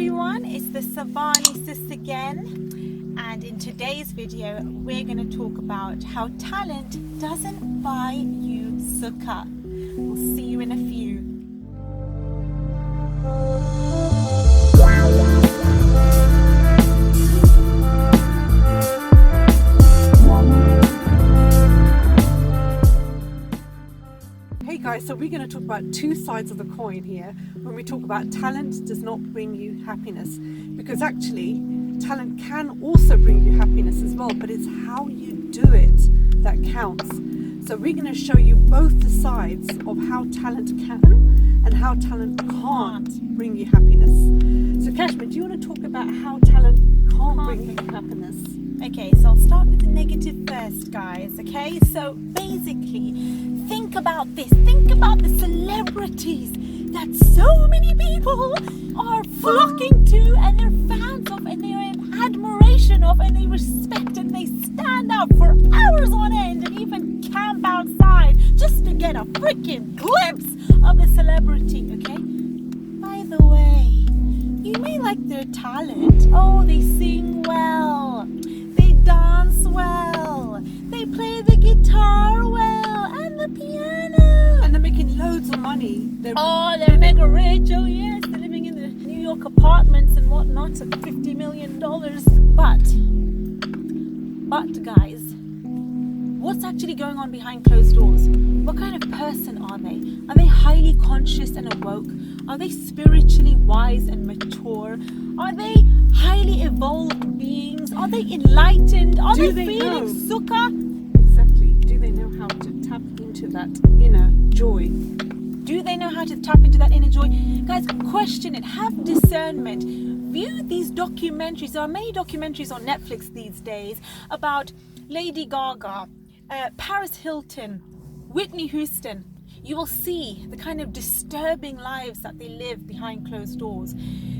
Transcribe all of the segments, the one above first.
everyone, it's the SavaniSis again, and in today's video we're going to talk about how talent doesn't buy you Sukha. We'll see you in a few. Hey guys, so we're going to talk about two sides of the coin here when we talk about talent does not bring you happiness, because actually talent can also bring you happiness as well, but it's how you do it that counts. So we're going to show you both the sides of how talent can and how talent can't bring you happiness. So Kashmir, do you want to talk about how talent can't bring you happiness? Okay, so I'll start with the negative first, guys. Okay, so basically think about this. Think about the celebrities that so many people are flocking to, and they're fans of, and they're in admiration of, and they respect, and they stand up for hours on end and even camp outside just to get a freaking glimpse of the celebrity. Okay, by the way, you may like their talent. Oh, they sing well, they dance well, they play the guitar well, and the piano, And they're making loads of money. they're mega rich. Oh yes, they're living in the New York apartments and whatnot at $50 million. But guys, what's actually going on behind closed doors? What kind of person are they? Are they highly conscious and awoke? Are they spiritually wise and mature? Are they highly evolved beings? Are they enlightened? Are Do they they feeling know? Sukha? Exactly. Do they know how to tap into that inner joy? Do they know how to tap into that inner joy? Guys, question it. Have discernment. View these documentaries. There are many documentaries on Netflix these days about Lady Gaga, Paris Hilton, Whitney Houston. You will see the kind of disturbing lives that they live behind closed doors.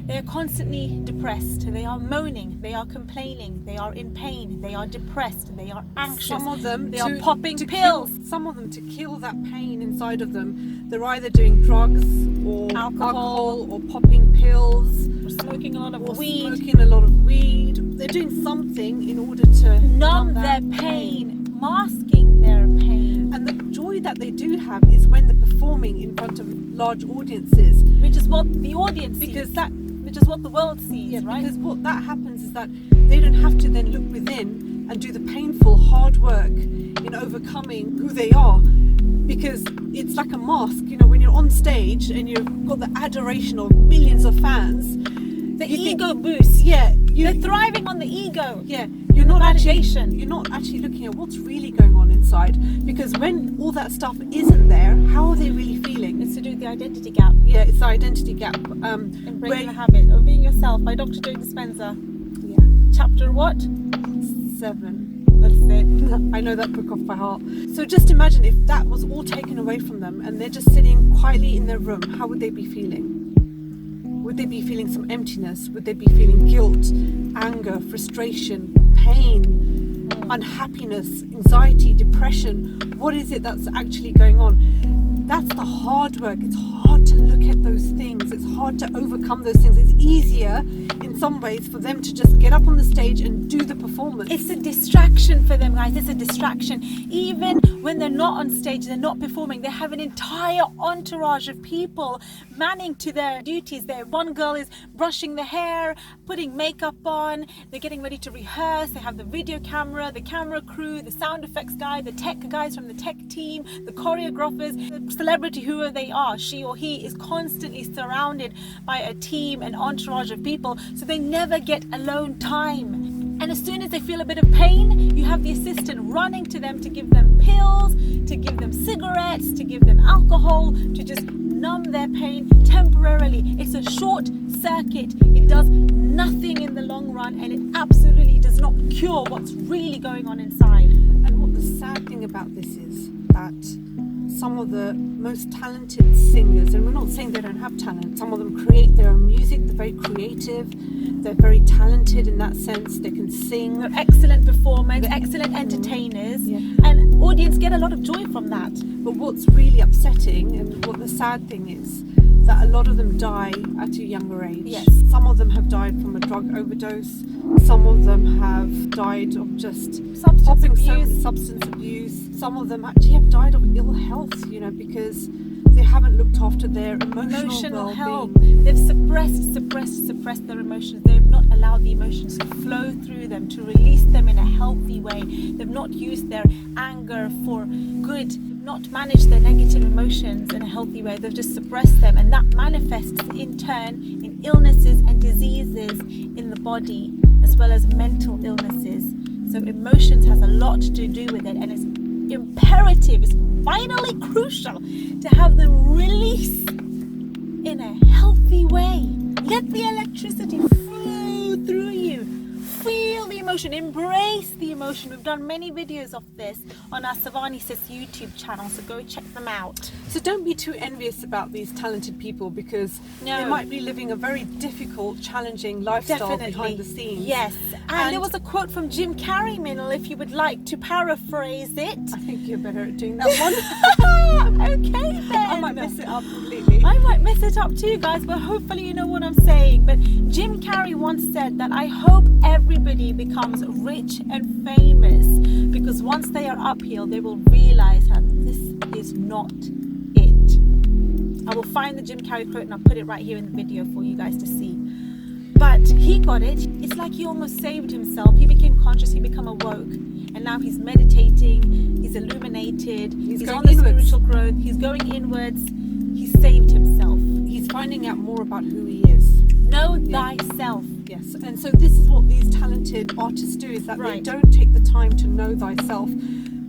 They are constantly depressed. They are moaning. They are complaining. They are in pain. They are depressed. They are anxious. Some of them they are popping pills. Some of them, to kill that pain inside of them, they're either doing drugs or alcohol or popping pills Or smoking a lot of or weed. smoking a lot of weed. They're doing something in order to Numb their that pain, masking their pain, And the joy that they do have is when they're performing in front of large audiences, which is what the audience because sees, that which is what the world sees, right? because what that happens is that they don't have to then look within and do the painful hard work in overcoming who they are, because it's like a mask. You know, when you're on stage and you've got the adoration of millions of fans, The you think- ego boost. yeah, They're thriving on the ego. yeah, you're not validation. you're not actually looking at what's really going on inside, because when all that stuff isn't there, how are they really feeling? It's to do with the identity gap. Yeah, it's the identity gap. In where- Breaking the Habit of Being Yourself by Dr. Joe Dispenza. yeah, Chapter what? 7. That's it. I know that book off by heart. So just imagine if that was all taken away from them and they're just sitting quietly in their room, how would they be feeling? Would they be feeling some emptiness? Would they be feeling guilt, anger, frustration, pain, unhappiness, anxiety, depression? What is it that's actually going on? That's the hard work. It's hard to look at those things. It's hard to overcome those things. It's easier in some ways for them to just get up on the stage and do the performance. It's a distraction for them, guys. It's a distraction. Even when they're not on stage, they're not performing, they have an entire entourage of people manning to their duties. One girl is brushing the hair, putting makeup on, they're getting ready to rehearse, they have the video camera, the camera crew, the sound effects guy, the tech guys from the tech team, the choreographers, the celebrity, whoever they are, she or he is constantly surrounded by a team, an entourage of people, so they never get alone time. And as soon as they feel a bit of pain, you have the assistant running to them to give them pills, to give them cigarettes, to give them alcohol, to just numb their pain temporarily. It's a short circuit. It does nothing in the long run, and it absolutely does not cure what's really going on inside. And what the sad thing about this is that some of the most talented singers, and we're not saying they don't have talent, some of them create their own music, they're very creative, they're very talented in that sense, they can sing. They're excellent performers, excellent entertainers, Yeah. and audience get a lot of joy from that. But what's really upsetting and what the sad thing is, that a lot of them die at a younger age. Yes. Some of them have died from a drug overdose. Some of them have died of just substance abuse. Some of them actually have died of ill health, you know, because they haven't looked after their emotional health. well-being. They've suppressed their emotions. They've not allowed the emotions to flow through them, to release them in a healthy way. They've not used their anger for good, not managed their negative emotions in a healthy way. They've just suppressed them, and that manifests in turn in illnesses and diseases in the body, as well as mental illnesses. So emotions has a lot to do with it, and it's imperative, it's vitally crucial to have them release in a healthy way. Let the electricity flow through you. Feel the emotion, embrace the emotion. We've done many videos of this on our SavaniSis YouTube channel, so go check them out. So don't be too envious about these talented people, because No. they might be living a very difficult, challenging lifestyle behind the scenes. Yes. And there was a quote from Jim Carrey, Minal, if you would like to paraphrase it. I think you're better at doing that one. Okay then. I might mess it up completely. I might mess it up too, guys, but hopefully you know what I'm saying. But Jim Carrey once said that I hope everybody becomes rich and famous, because once they are uphill, they will realize that this is not it. I will find the Jim Carrey quote and I'll put it right here in the video for you guys to see. But he got it. It's like he almost saved himself. He became conscious, he became awoke, and now he's meditating, he's illuminated, he's on the spiritual growth, he's going inwards, he's saved himself. He's finding out more about who he is. Know thyself. Yes, and so this is what these talented artists do, is that they don't take the time to know thyself.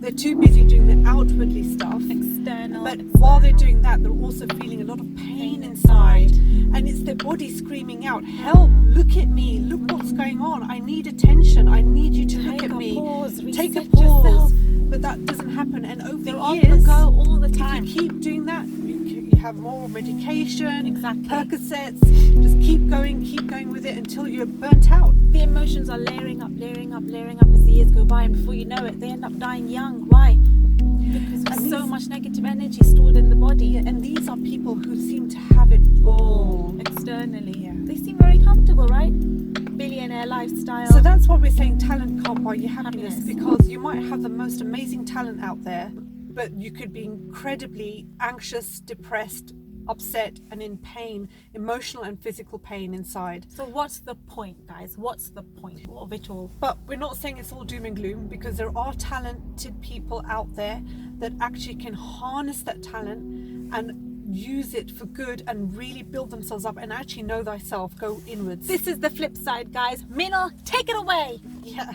They're too busy doing the outwardly stuff. External. But while they're doing that, they're also feeling a lot of pain inside. And it's their body screaming out, help, look at me, look what's going on. I need attention. I need you to look at me. Take a pause. Yourself. But that doesn't happen. And over They're the on years, the go all the time. if you keep doing that, you have more medication, Exactly. Percocets. Just keep going with it until you're burnt out. The emotions are layering up as the years go by, and before you know it, they end up dying young. Why? Because there's so much negative energy stored in the body. And these are people who seem to have it all Externally. Yeah. They seem very comfortable, right? Billionaire lifestyle. So that's why we're saying talent can't buy you happiness, Happiness. because you might have the most amazing talent out there, but you could be incredibly anxious, depressed, upset, and in pain, emotional and physical pain inside. So what's the point, guys? What's the point of it all? But we're not saying it's all doom and gloom, because there are talented people out there that actually can harness that talent and use it for good and really build themselves up and actually know thyself, go inwards. This is the flip side, guys. Minal, take it away. Yeah.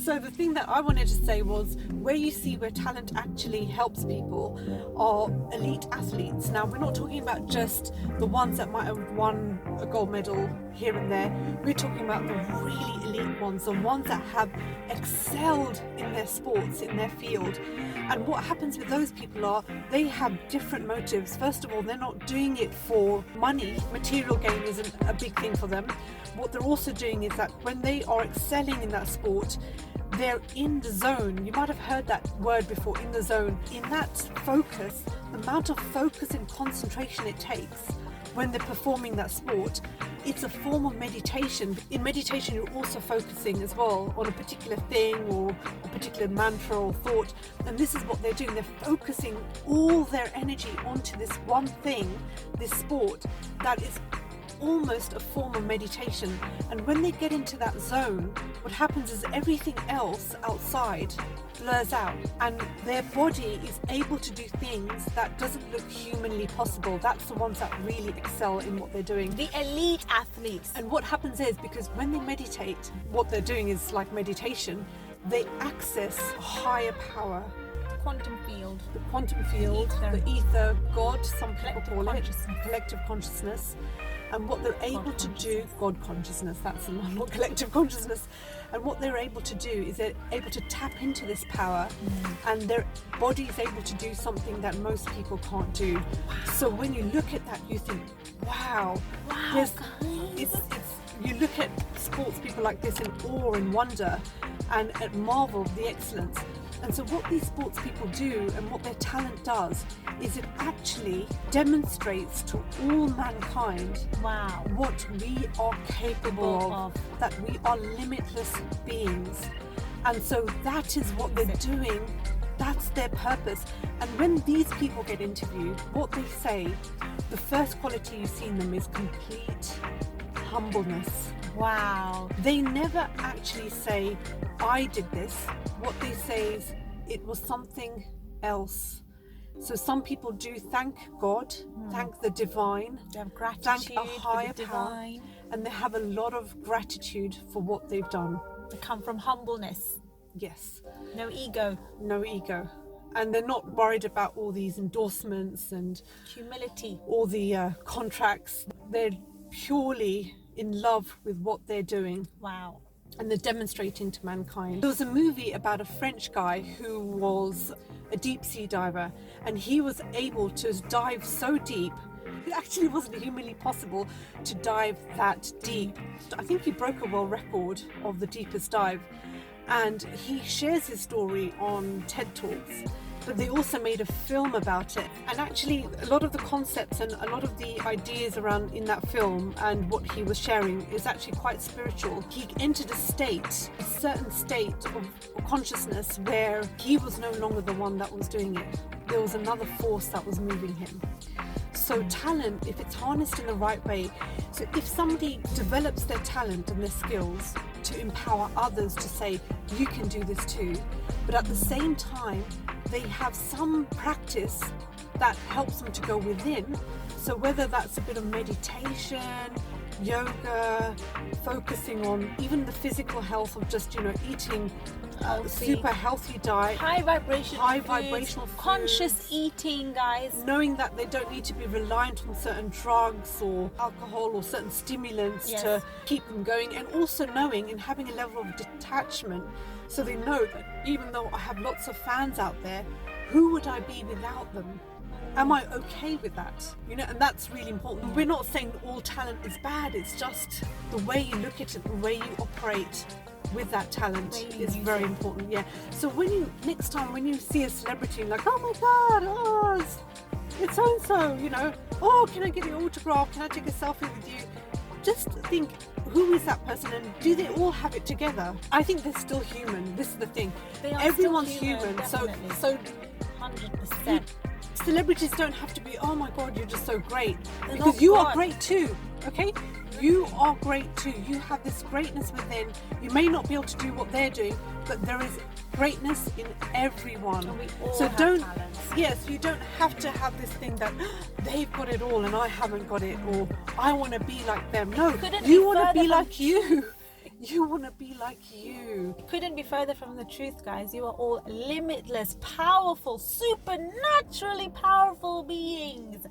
So the thing that I wanted to say was, where you see where talent actually helps people are elite athletes. Now, we're not talking about just the ones that might have won a gold medal here and there. We're talking about the really elite ones, the ones that have excelled in their sports, in their field. And what happens with those people are, they have different motives. First of all, they're not doing it for money. Material gain isn't a big thing for them. What they're also doing is that when they are excelling in that sport, they're in the zone. You might have heard that word before, in the zone. In that focus, the amount of focus and concentration it takes when they're performing that sport, it's a form of meditation. In meditation, you're also focusing as well on a particular thing or a particular mantra or thought. And this is what they're doing. They're focusing all their energy onto this one thing, this sport, that is almost a form of meditation. And when they get into that zone, what happens is everything else outside blurs out, and their body is able to do things that doesn't look humanly possible. That's the ones that really excel in what they're doing. The elite athletes. And what happens is, because when they meditate, what they're doing is like meditation, they access a higher power. Quantum field. The quantum field, the ether, God, some people call it, collective consciousness. And what they're able to do, God consciousness, that's the one, not collective consciousness. And what they're able to do is they're able to tap into this power, and their body is able to do something that most people can't do. Wow. So when you look at that, you think, wow, guys. You look at sports people like this in awe and wonder and at marvel of the excellence. And so what these sports people do and what their talent does is it actually demonstrates to all mankind Wow. what we are capable of, that we are limitless beings. And so that is what they're doing. That's their purpose. And when these people get interviewed, what they say, the first quality you see in them is complete humbleness. Wow. They never actually say, I did this. What they say is, it was something else. So some people do thank God, thank the divine, They have gratitude thank a for higher the power, divine. and they have a lot of gratitude for what they've done. They come from humbleness. Yes, No ego. no ego. And they're not worried about all these endorsements and Humility. all the contracts. They're purely in love with what they're doing. Wow. And they're demonstrating to mankind. There was a movie about a French guy who was a deep sea diver, and he was able to dive so deep. It actually wasn't humanly possible to dive that deep. I think he broke a world record of the deepest dive, and he shares his story on TED Talks. But they also made a film about it, and actually a lot of the concepts and a lot of the ideas around in that film and what he was sharing is actually quite spiritual. He entered a certain state of consciousness where he was no longer the one that was doing it. There was another force that was moving him. So talent, if it's harnessed in the right way, so if somebody develops their talent and their skills to empower others to say, you can do this too, but at the same time, they have some practice that helps them to go within. So whether that's a bit of meditation, yoga, focusing on even the physical health of just, eating a super healthy diet, High vibrational foods, foods, conscious eating, guys. knowing that they don't need to be reliant on certain drugs or alcohol or certain stimulants Yes. to keep them going, and also knowing and having a level of detachment, so they know that even though I have lots of fans out there, who would I be without them? Am I okay with that? And that's really important. We're not saying that all talent is bad, it's just the way you look at it, the way you operate with that talent The way you is use very it. important. Yeah. So next time when you see a celebrity, like, oh my God, oh, it's so and so, oh, can I get your autograph? Can I take a selfie with you? Just think, who is that person, and do they all have it together? I think they're still human. This is the thing. They are Everyone's still human, human. definitely. So 100%. celebrities don't have to be, oh my God, you're just so great, They're because not you are God. great too. Okay, you are great too. You have this greatness within. You may not be able to do what they're doing, but there is greatness in everyone. And we all So have don't talents. yes, you don't have to have this thing that they've got it all and I haven't got it, or I want to be like them. No, Couldn't you be want to further be from like you. You want to be like you. Couldn't be further from the truth, guys. You are all limitless, powerful, supernaturally powerful beings.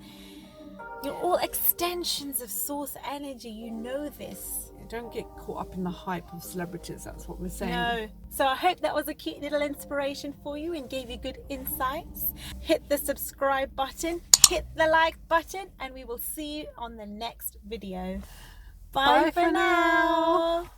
You're all extensions of source energy. You know this. Don't get caught up in the hype of celebrities. That's what we're saying. No. So I hope that was a cute little inspiration for you and gave you good insights. Hit the subscribe button, hit the like button, and we will see you on the next video. Bye, Bye for for now. now.